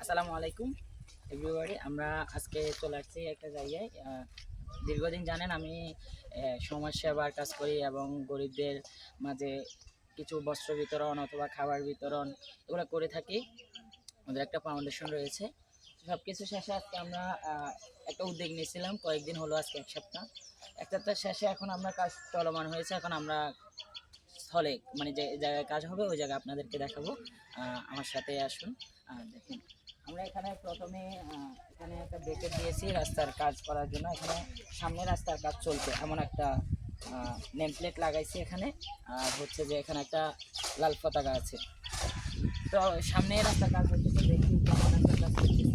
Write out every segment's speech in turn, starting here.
আসসালামু আলাইকুম এভরিবডি। আমরা আজকে চলে আসছি একটা জায়গায়। দীর্ঘদিন জানেন আমি সমাজ সেবার কাজ করি এবং গরিবদের মাঝে কিছু বস্ত্র বিতরণ অথবা খাবার বিতরণ এগুলো করে থাকি। আমাদের একটা ফাউন্ডেশন রয়েছে। সব কিছু শেষে আজকে আমরা একটা উদ্যোগ নিয়েছিলাম, কয়েকদিন হলো, আজকে এক সপ্তাহ শেষে এখন আমরা কাজ চলমান হয়েছে। এখন আমরা স্থলে মানে যে জায়গায় কাজ হবে ওই জায়গায় আপনাদেরকে দেখাবো। আমার সাথে আসুন। দেখুন, আমরা এখানে প্রথমে এখানে একটা ব্রেকেট দিয়েছি রাস্তার কাজ করার জন্য। এখানে সামনে রাস্তার কাজ চলছে এমন একটা নেম প্লেট লাগাইছি এখানে। আর হচ্ছে যে এখানে একটা লাল পতাকা আছে। তো সামনে রাস্তার কাজ হচ্ছে, তো দেখি কেমন রাস্তার কাজ করতেছি।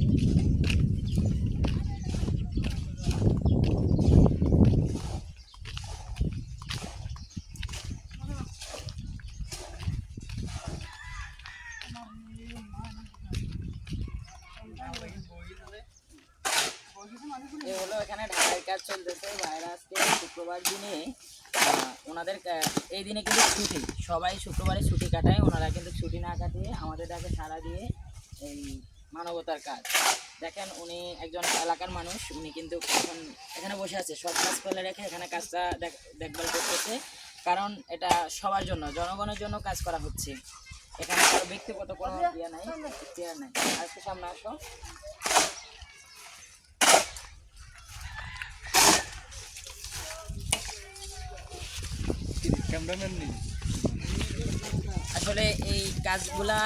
এই হলো এখানে ঢালাই কাজ চলতেছে। ভাইরা আজকে শুক্রবার দিনে ওনাদের এই দিনে কিন্তু ছুটি, সবাই শুক্রবারে ছুটি কাটায়। ওনারা কিন্তু ছুটি না কাটিয়ে আমাদের ডাকে সাড়া দিয়ে এই মানবতার কাজ দেখেন। উনি একজন এলাকার মানুষ, উনি কিন্তু এখন এখানে বসে আছে, সব কাজ ফেলে রেখে এখানে কাজটা দেখভাল করতেছে। কারণ এটা সবার জন্য, জনগণের জন্য কাজ করা হচ্ছে। এখানে কারো ব্যক্তিগত কোনো ইয়ে নাই, চেয়ার নাই। আজকে সামনে আসো। আসলে এই কাজগুলা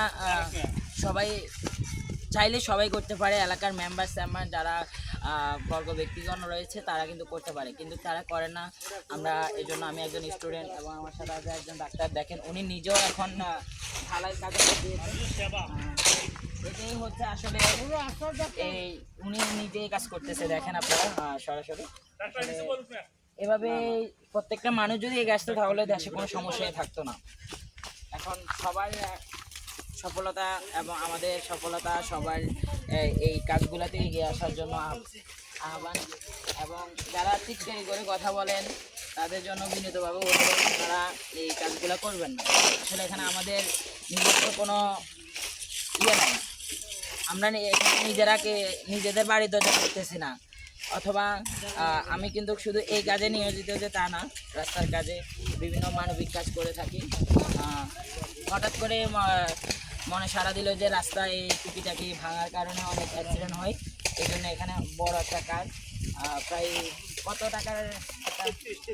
সবাই চাইলে সবাই করতে পারে। এলাকার মেম্বার যারা বর্গ ব্যক্তিগণ রয়েছে তারা কিন্তু করতে পারে, কিন্তু তারা করে না। আমরা এই জন্য, আমি একজন স্টুডেন্ট এবং আমার সাথে আছে একজন ডাক্তার। দেখেন উনি নিজেও এখন ঢালাই কাজে এটাই হচ্ছে আসলে এই উনি নিজেই কাজ করতেছে। দেখেন আপনারা সরাসরি এভাবে প্রত্যেকটা মানুষ যদি এই কাজটা, তাহলে দেশে কোনো সমস্যাই থাকতো না। এখন সবার সফলতা এবং আমাদের সফলতা সবার এই কাজগুলোতে এগিয়ে আসার জন্য আহ্বান। এবং যারা টিটকারি করে কথা বলেন তাদের জন্য বিনীতভাবে অনুরোধ, তারা এই কাজগুলো করবেন না। আসলে এখানে আমাদের নিজস্ব কোনো ইয়ে নাই। আমরা এখানে নিজেদের বাড়ি দরজা করতেছি না। অথবা আমি কিন্তু শুধু এই কাজে নিয়োজিত যে তা না, রাস্তার কাজে বিভিন্ন মানবিক কাজ করে থাকি। হঠাৎ করে মনে সাড়া দিল যে রাস্তায় এই টুকিটাকি ভাঙার কারণে অনেক অ্যাক্সিডেন্ট হয়। এই জন্য এখানে বড় একটা কাজ, প্রায় কত টাকার,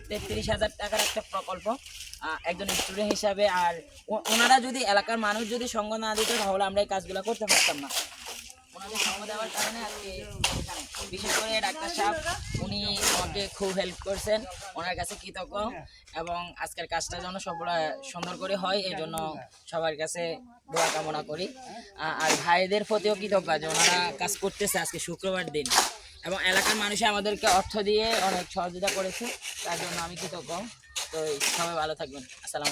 33,000 টাকার একটা প্রকল্প একজন স্টুডেন্ট হিসাবে। আর ওনারা যদি, এলাকার মানুষ যদি সঙ্গ না দিত, তাহলে আমরা এই কাজগুলো করতে পারতাম না। ওনাদের সঙ্গ দেওয়ার কারণে আজকে বিশেষ করে ডাক্তার সাহেব, উনি আমাকে খুব হেল্প করছেন, ওনার কাছে কৃতজ্ঞ। এবং আজকের কাজটা যেন সুন্দর করে হয়, এই জন্য সবার কাছে দোয়া কামনা করি। আর ভাইদের প্রতিও কৃতজ্ঞ যে ওনারা কাজ করতেছে আজকে শুক্রবার দিন, এবং এলাকার মানুষে আমাদেরকে অর্থ দিয়ে অনেক সহযোগিতা করেছে, তার জন্য আমি কৃতজ্ঞ। তো সবাই ভালো থাকবেন। আসসালামু আলাইকুম।